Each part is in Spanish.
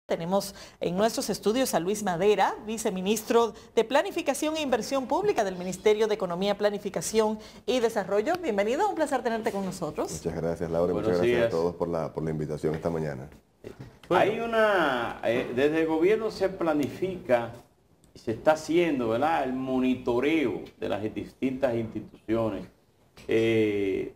Tenemos en nuestros estudios a Luis Madera, viceministro de Planificación e Inversión Pública del Ministerio de Economía, Planificación y Desarrollo. Bienvenido, un placer tenerte con nosotros. Muchas gracias, Laura, y muchas gracias a todos por la invitación esta mañana. Hay desde el gobierno se planifica y se está haciendo, ¿verdad?, el monitoreo de las distintas instituciones que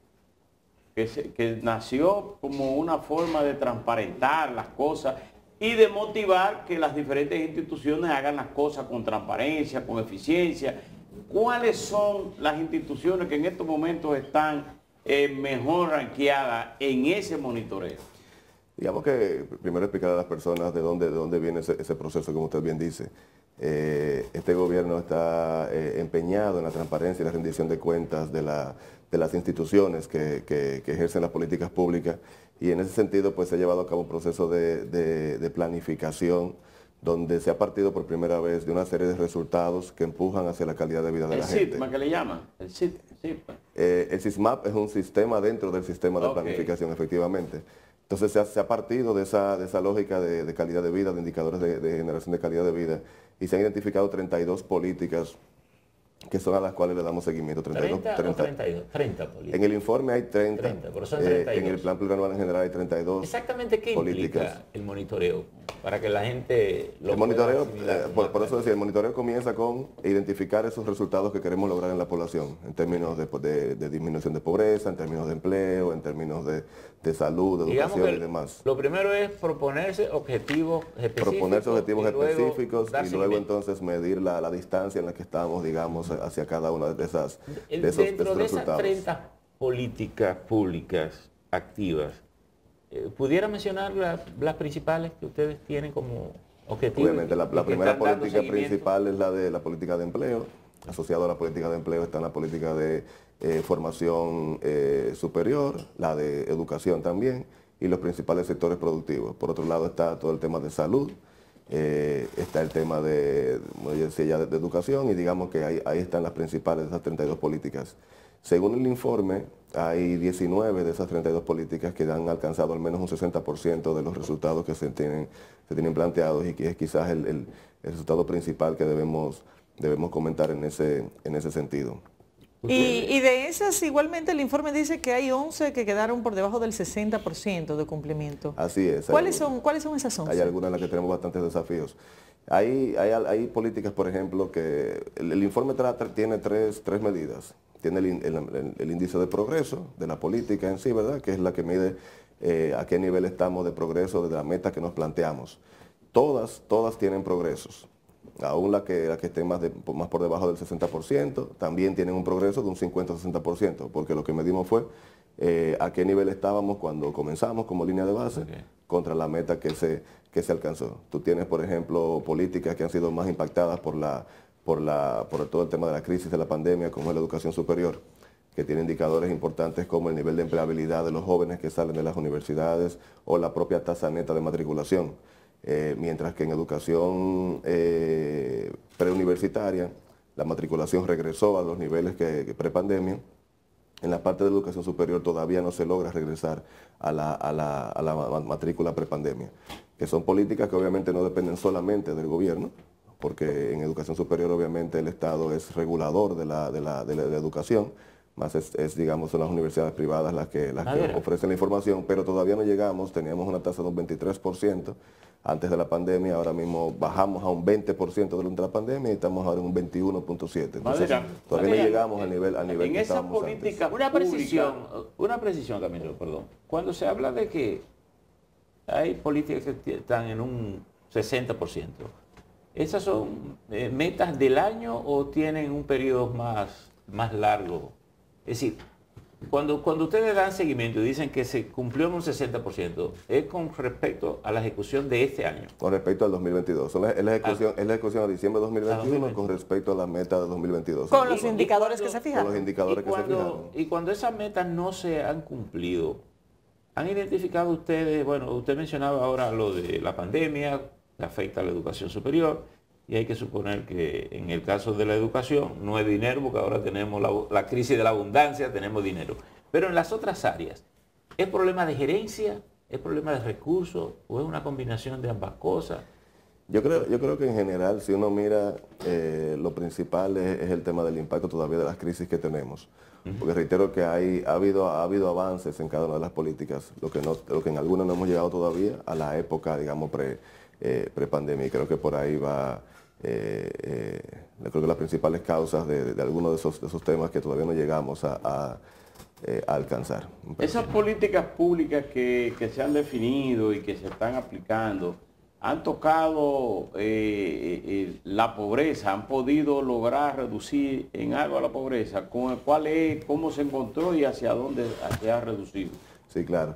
nació como una forma de transparentar las cosas y de motivar que las diferentes instituciones hagan las cosas con transparencia, con eficiencia. ¿Cuáles son las instituciones que en estos momentos están mejor ranqueadas en ese monitoreo? Digamos que primero explicar a las personas de dónde viene ese proceso, como usted bien dice. Este gobierno está empeñado en la transparencia y la rendición de cuentas de las instituciones que ejercen las políticas públicas, y en ese sentido pues se ha llevado a cabo un proceso de planificación donde se ha partido por primera vez de una serie de resultados que empujan hacia la calidad de vida de la gente. ¿El SISMAP que le llaman? El SISMAP es un sistema dentro del sistema de planificación, efectivamente. Entonces se ha partido de esa lógica de calidad de vida, de indicadores de generación de calidad de vida, y se han identificado 32 políticas que son a las cuales le damos seguimiento. 30 políticas. En el informe hay 30, pero son 32. En el plan plurianual en general hay 32. Exactamente, ¿qué implica el monitoreo? Para que la gente lo El monitoreo, por eso decía, el monitoreo comienza con identificar esos resultados que queremos lograr en la población, en términos de disminución de pobreza, en términos de empleo, en términos de salud, de educación y demás. Lo primero es proponerse objetivos específicos. Proponerse objetivos específicos y luego entonces medir la distancia en la que estamos, digamos, hacia cada una de esos Dentro de esas resultados. 30 políticas públicas activas, ¿pudiera mencionar las principales que ustedes tienen como objetivo? Obviamente, la primera política principal es la de la política de empleo. Asociado a la política de empleo está la política de formación superior, la de educación también, y los principales sectores productivos. Por otro lado está todo el tema de salud, está el tema de educación, y digamos que ahí están las principales de esas 32 políticas. Según el informe, hay 19 de esas 32 políticas que han alcanzado al menos un 60% de los resultados que se tienen planteados, y que es quizás el resultado principal que debemos comentar en ese sentido. Y de esas, igualmente, el informe dice que hay 11 que quedaron por debajo del 60% de cumplimiento. Así es. ¿Cuáles son esas 11? Hay algunas en las que tenemos bastantes desafíos. Hay políticas, por ejemplo, que el informe tiene tres medidas. Tiene el índice de progreso de la política en sí, ¿verdad?, que es la que mide a qué nivel estamos de progreso de la meta que nos planteamos. Todas tienen progresos. Aún la que esté más por debajo del 60%, también tienen un progreso de un 50-60%, porque lo que medimos fue a qué nivel estábamos cuando comenzamos como línea de base contra la meta que se alcanzó. Tú tienes, por ejemplo, políticas que han sido más impactadas por todo el tema de la crisis de la pandemia, como es la educación superior, que tiene indicadores importantes como el nivel de empleabilidad de los jóvenes que salen de las universidades o la propia tasa neta de matriculación. Mientras que en educación preuniversitaria la matriculación regresó a los niveles que prepandemia. En la parte de educación superior todavía no se logra regresar a la matrícula prepandemia, que son políticas que obviamente no dependen solamente del gobierno, porque en educación superior obviamente el Estado es regulador de la educación, más digamos, son las universidades privadas las que ofrecen la información, pero todavía no llegamos. Teníamos una tasa de un 23% antes de la pandemia, ahora mismo bajamos a un 20% durante la pandemia y estamos ahora en un 21.7%. Entonces todavía no llegamos al nivel en que esa estábamos política antes. Una precisión, Camilo, perdón. Cuando se habla de que hay políticas que están en un 60%, ¿esas son metas del año o tienen un periodo más largo? Es decir, cuando ustedes dan seguimiento y dicen que se cumplió en un 60%, ¿es con respecto a la ejecución de este año? Con respecto al 2022. Es la ejecución a diciembre de 2021 con respecto a las metas de 2022. Con los indicadores que se fijaron. Con los indicadores que se fijaron. Y cuando esas metas no se han cumplido, ¿han identificado ustedes, bueno, usted mencionaba ahora lo de la pandemia, que afecta a la educación superior, y hay que suponer que en el caso de la educación no es dinero, porque ahora tenemos la crisis de la abundancia, tenemos dinero. Pero en las otras áreas, ¿es problema de gerencia ¿Es problema de recursos o es una combinación de ambas cosas? Yo creo que en general, si uno mira, lo principal es el tema del impacto todavía de las crisis que tenemos. Porque reitero que ha habido avances en cada una de las políticas, lo que en algunas no hemos llegado todavía a la época, digamos, pre-pandemia. Y creo que por ahí va, creo que las principales causas de algunos de esos temas que todavía no llegamos a alcanzar. Esas políticas públicas que se han definido y que se están aplicando, han tocado la pobreza, han podido lograr reducir en algo a la pobreza. ¿Cuál es, cómo se encontró y hacia dónde se ha reducido? Sí, claro.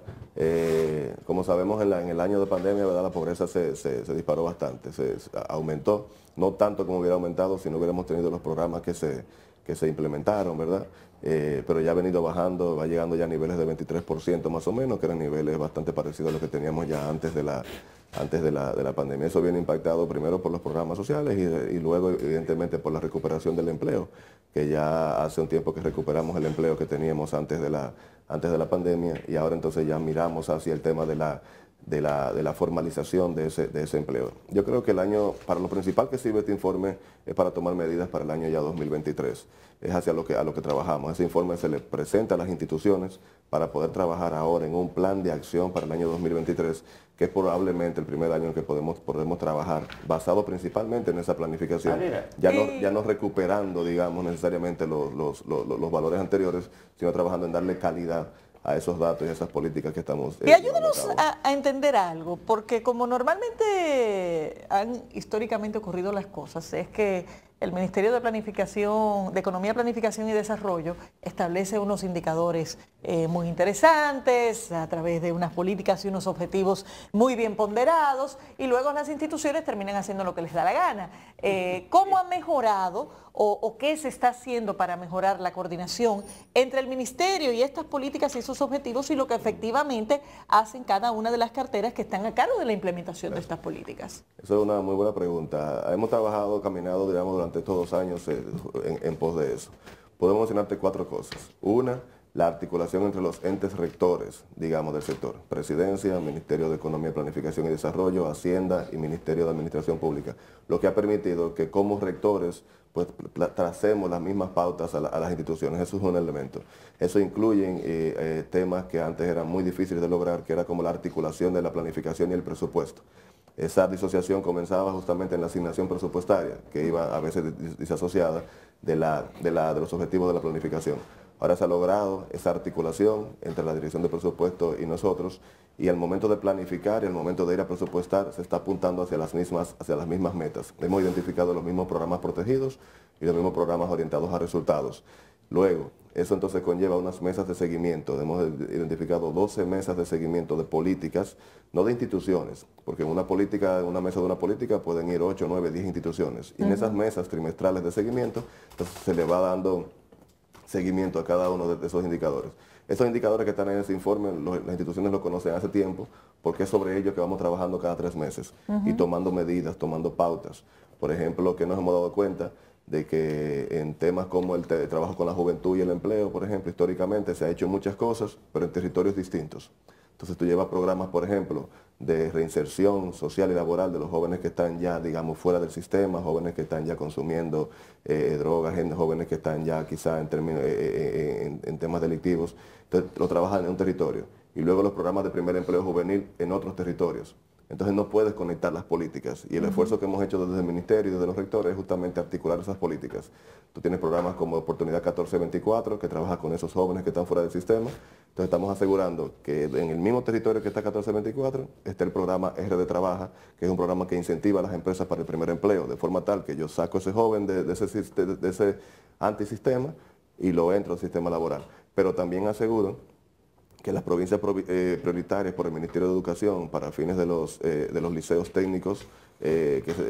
Como sabemos, en el año de pandemia, ¿verdad?, la pobreza se disparó bastante, se aumentó, no tanto como hubiera aumentado si no hubiéramos tenido los programas que se implementaron, ¿verdad? Pero ya ha venido bajando, va llegando ya a niveles de 23% más o menos, que eran niveles bastante parecidos a los que teníamos ya antes de la pandemia. Eso viene impactado primero por los programas sociales y luego, evidentemente, por la recuperación del empleo, que ya hace un tiempo que recuperamos el empleo que teníamos antes de la pandemia, y ahora entonces ya miramos hacia el tema de la formalización de ese empleo. Yo creo que para lo principal que sirve este informe es para tomar medidas para el año ya 2023. Es hacia a lo que trabajamos. Ese informe se le presenta a las instituciones para poder trabajar ahora en un plan de acción para el año 2023, que es probablemente el primer año en que podemos trabajar, basado principalmente en esa planificación, ya no recuperando, digamos, necesariamente los valores anteriores, sino trabajando en darle calidad a esos datos y a esas políticas que estamos... Y ayúdanos a entender algo, porque como normalmente han históricamente ocurrido las cosas, es que el Ministerio de Economía, Planificación y Desarrollo establece unos indicadores muy interesantes a través de unas políticas y unos objetivos muy bien ponderados, y luego las instituciones terminan haciendo lo que les da la gana. ¿Cómo ha mejorado o qué se está haciendo para mejorar la coordinación entre el Ministerio y estas políticas y esos objetivos y lo que efectivamente hacen cada una de las carteras que están a cargo de la implementación de estas políticas? Eso es una muy buena pregunta. Hemos caminado, digamos, durante estos 2 años en pos de eso. Podemos mencionarte 4 cosas. Una, la articulación entre los entes rectores, digamos, del sector. Presidencia, Ministerio de Economía, Planificación y Desarrollo, Hacienda y Ministerio de Administración Pública. Lo que ha permitido que como rectores pues tracemos las mismas pautas a las instituciones. Eso es un elemento. Eso incluye temas que antes eran muy difíciles de lograr, que era como la articulación de la planificación y el presupuesto. Esa disociación comenzaba justamente en la asignación presupuestaria, que iba a veces disasociada de los objetivos de la planificación. Ahora se ha logrado esa articulación entre la Dirección de Presupuesto y nosotros, y al momento de planificar y al momento de ir a presupuestar se está apuntando hacia las mismas metas. Hemos identificado los mismos programas protegidos y los mismos programas orientados a resultados. Luego, eso entonces conlleva unas mesas de seguimiento. Hemos identificado 12 mesas de seguimiento de políticas, no de instituciones, porque en una mesa de una política pueden ir 8, 9, 10 instituciones. Y en esas mesas trimestrales de seguimiento, entonces se le va dando seguimiento a cada uno de esos indicadores. Esos indicadores que están en ese informe, las instituciones lo conocen hace tiempo, porque es sobre ellos que vamos trabajando cada 3 meses y tomando medidas, tomando pautas. Por ejemplo, que nos hemos dado cuenta de que en temas como el trabajo con la juventud y el empleo, por ejemplo, históricamente se ha hecho muchas cosas, pero en territorios distintos. Entonces tú llevas programas, por ejemplo, de reinserción social y laboral de los jóvenes que están ya, digamos, fuera del sistema, jóvenes que están ya consumiendo drogas, jóvenes que están ya quizá en temas delictivos. Entonces lo trabajan en un territorio. Y luego los programas de primer empleo juvenil en otros territorios. Entonces no puedes conectar las políticas, y el esfuerzo que hemos hecho desde el Ministerio y desde los rectores es justamente articular esas políticas. Tú tienes programas como Oportunidad 1424 que trabaja con esos jóvenes que están fuera del sistema. Entonces estamos asegurando que en el mismo territorio que está 1424 esté el programa RD Trabaja, que es un programa que incentiva a las empresas para el primer empleo, de forma tal que yo saco a ese joven de ese antisistema y lo entro al sistema laboral. Pero también aseguro que las provincias prioritarias por el Ministerio de Educación para fines de los liceos técnicos,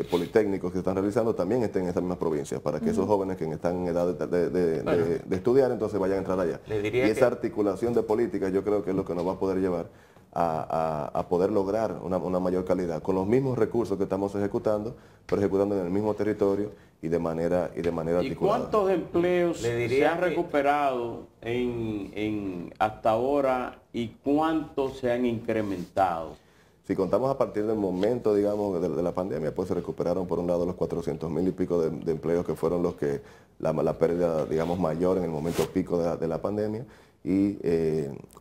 politécnicos que se están realizando, también estén en estas mismas provincias, para que esos jóvenes que están en edad de estudiar, entonces vayan a entrar allá. Y esa articulación de políticas yo creo que es lo que nos va a poder llevar a poder lograr una mayor calidad, con los mismos recursos que estamos ejecutando, pero ejecutando en el mismo territorio y de manera articulada. ¿Y cuántos empleos se han recuperado hasta ahora y cuánto se han incrementado. Si contamos a partir del momento, digamos, de la pandemia, pues se recuperaron por un lado los 400.000 y pico de empleos que fueron los que la pérdida, digamos, mayor en el momento pico de la pandemia, y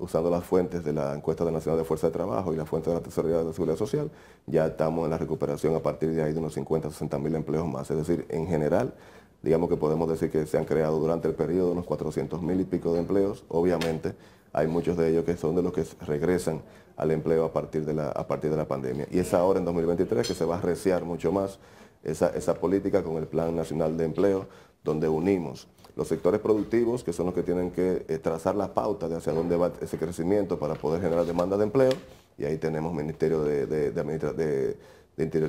usando las fuentes de la encuesta nacional de fuerza de trabajo y la fuente de la Tesorería de la Seguridad Social, ya estamos en la recuperación a partir de ahí de unos 50, 60.000 empleos más. Es decir, en general, digamos que podemos decir que se han creado durante el periodo unos 400.000 y pico de empleos. Obviamente, hay muchos de ellos que son de los que regresan al empleo a partir de la pandemia. Y es ahora en 2023 que se va a arreciar mucho más esa política con el Plan Nacional de Empleo, donde unimos los sectores productivos, que son los que tienen que trazar la pauta de hacia dónde va ese crecimiento para poder generar demanda de empleo. Y ahí tenemos Ministerio de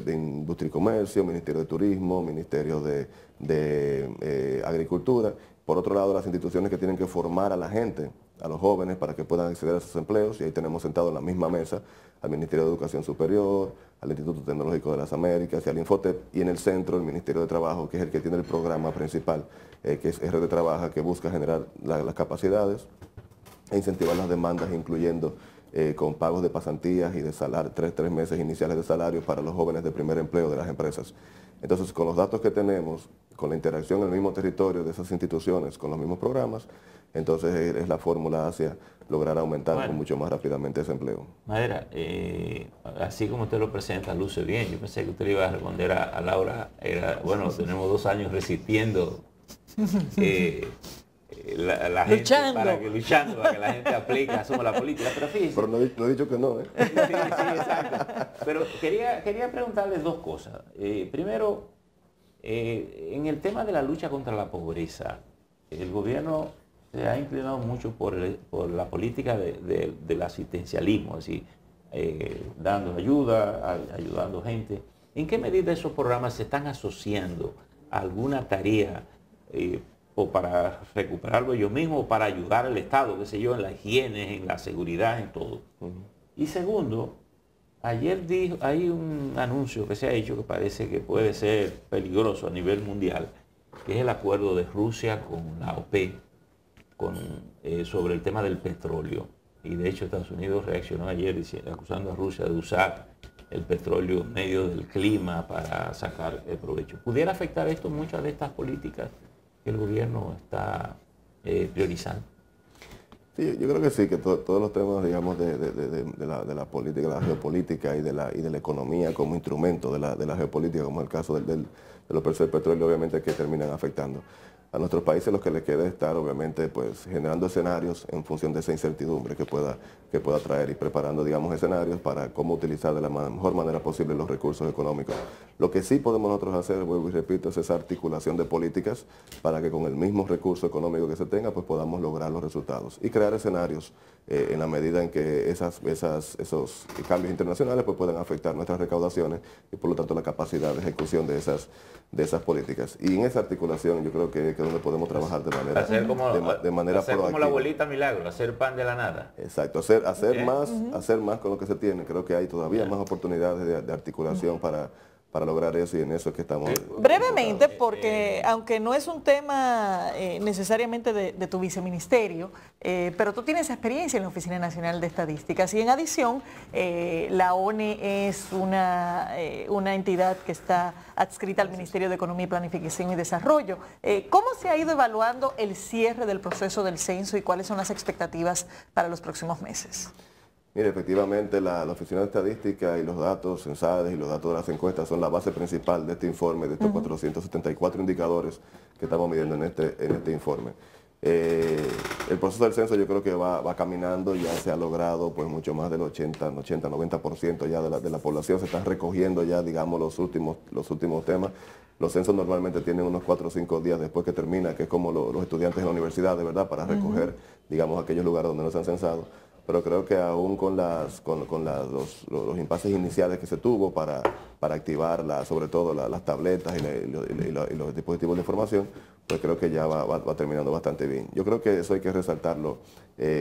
Industria y Comercio, Ministerio de Turismo, Ministerio de Agricultura. Por otro lado, las instituciones que tienen que formar a la gente, a los jóvenes, para que puedan acceder a esos empleos, y ahí tenemos sentado en la misma mesa al Ministerio de Educación Superior, al Instituto Tecnológico de las Américas y al Infotep, y en el centro el Ministerio de Trabajo, que es el que tiene el programa principal, que es RD Trabaja, que busca generar las capacidades e incentivar las demandas, incluyendo con pagos de pasantías y de salario, tres meses iniciales de salario para los jóvenes de primer empleo de las empresas. Entonces, con los datos que tenemos, con la interacción en el mismo territorio de esas instituciones, con los mismos programas, entonces es la fórmula hacia lograr aumentar mucho más rápidamente ese empleo. Madera, así como usted lo presenta, luce bien. Yo pensé que usted le iba a responder a Laura. Bueno, tenemos 2 años resistiendo la gente luchando para que la gente aplique, asuma la política. Pero fíjese. Pero no he dicho que no, ¿eh? Sí, exacto. Pero quería preguntarle 2 cosas. Primero, en el tema de la lucha contra la pobreza, el gobierno se ha inclinado mucho por la política del asistencialismo, así, dando ayuda, ayudando gente. ¿En qué medida esos programas se están asociando a alguna tarea o para recuperarlo ellos mismos o para ayudar al Estado, qué sé yo, en la higiene, en la seguridad, en todo? Y segundo, ayer hay un anuncio que se ha hecho que parece que puede ser peligroso a nivel mundial, que es el acuerdo de Rusia con la OPEP sobre el tema del petróleo. Y de hecho Estados Unidos reaccionó ayer acusando a Rusia de usar el petróleo en medio del clima para sacar el provecho. ¿Pudiera afectar esto muchas de estas políticas que el gobierno está priorizando? Sí, yo creo que sí, que todos los temas, digamos, de la política, de la geopolítica y de la economía como instrumento de la geopolítica, como es el caso de los precios del petróleo, obviamente que terminan afectando. A nuestros países lo que les queda es estar, obviamente, pues generando escenarios en función de esa incertidumbre que pueda traer y preparando, digamos, escenarios para cómo utilizar de la mejor manera posible los recursos económicos. Lo que sí podemos nosotros hacer, vuelvo y repito, es esa articulación de políticas para que con el mismo recurso económico que se tenga, pues podamos lograr los resultados y crear escenarios en la medida en que esos cambios internacionales pues puedan afectar nuestras recaudaciones y por lo tanto la capacidad de ejecución de esas políticas. Y en esa articulación yo creo que es donde podemos trabajar de manera hacer proactiva. Como la abuelita milagro, hacer pan de la nada. Exacto, hacer más con lo que se tiene. Creo que hay todavía más oportunidades de articulación para lograr eso, y en eso es que estamos. Brevemente, porque aunque no es un tema necesariamente de tu viceministerio, pero tú tienes experiencia en la Oficina Nacional de Estadísticas y en adición la ONE es una entidad que está adscrita al Ministerio de Economía y Planificación y Desarrollo. ¿Cómo se ha ido evaluando el cierre del proceso del censo y cuáles son las expectativas para los próximos meses? Mire, efectivamente la Oficina de Estadística y los datos censales y los datos de las encuestas son la base principal de este informe, de estos 474 indicadores que estamos midiendo en este informe. El proceso del censo yo creo que va caminando, ya se ha logrado pues mucho más del 80-90% ya de la población, se están recogiendo ya, digamos, los últimos temas. Los censos normalmente tienen unos 4 o 5 días después que termina, que es como los estudiantes en la universidad, de verdad, para recoger, digamos, aquellos lugares donde no se han censado. Pero creo que aún con los impases iniciales que se tuvo para activar sobre todo las tabletas y los dispositivos de información, pues creo que ya va terminando bastante bien. Yo creo que eso hay que resaltarlo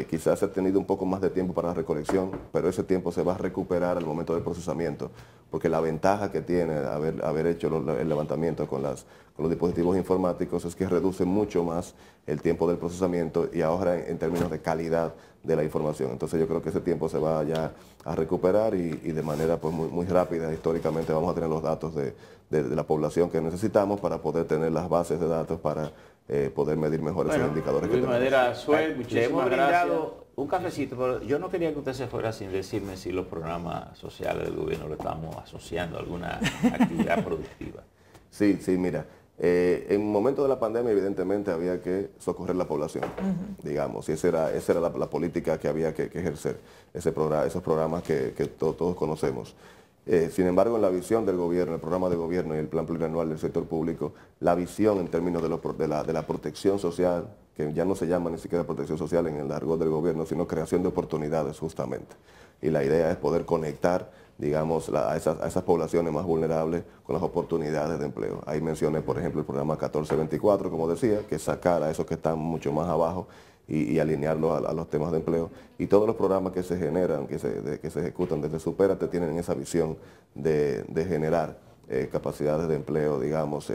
quizás se ha tenido un poco más de tiempo para la recolección, pero ese tiempo se va a recuperar al momento del procesamiento, porque la ventaja que tiene haber hecho el levantamiento con los dispositivos informáticos es que reduce mucho más el tiempo del procesamiento y ahorra en términos de calidad de la información. Entonces yo creo que ese tiempo se va ya a recuperar y de manera pues muy rápida. Históricamente vamos a tener los datos de la población que necesitamos para poder tener las bases de datos para poder medir mejor esos indicadores que Luis tenemos. Madera Suel, Le hemos muchísimas gracias. brindado un cafecito, pero yo no quería que usted se fuera sin decirme si los programas sociales del gobierno le estamos asociando a alguna actividad productiva. Sí, mira, en un momento de la pandemia evidentemente había que socorrer la población, digamos, y esa era la política que había que ejercer, esos programas que todos conocemos. Sin embargo, en la visión del gobierno, el programa de gobierno y el plan plurianual del sector público, la visión en términos de la protección social, que ya no se llama ni siquiera protección social en el argot del gobierno, sino creación de oportunidades justamente. Y la idea es poder conectar, digamos, a esas poblaciones más vulnerables con las oportunidades de empleo. Ahí mencioné, por ejemplo, el programa 1424, como decía, que es sacar a esos que están mucho más abajo y alinearlos a los temas de empleo. Y todos los programas que se generan, que se ejecutan desde Supérate, tienen esa visión de generar capacidades de empleo, digamos,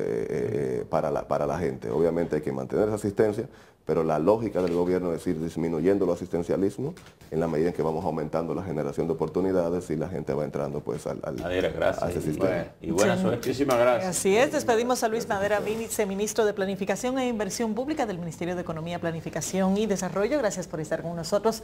para la gente. Obviamente hay que mantener esa asistencia, pero la lógica del gobierno es ir disminuyendo el asistencialismo en la medida en que vamos aumentando la generación de oportunidades y la gente va entrando pues a ese sistema. Y buena suerte. Muchísimas gracias. Así es, despedimos a Luis Madera, viceministro de Planificación e Inversión Pública del Ministerio de Economía, Planificación y Desarrollo. Gracias por estar con nosotros.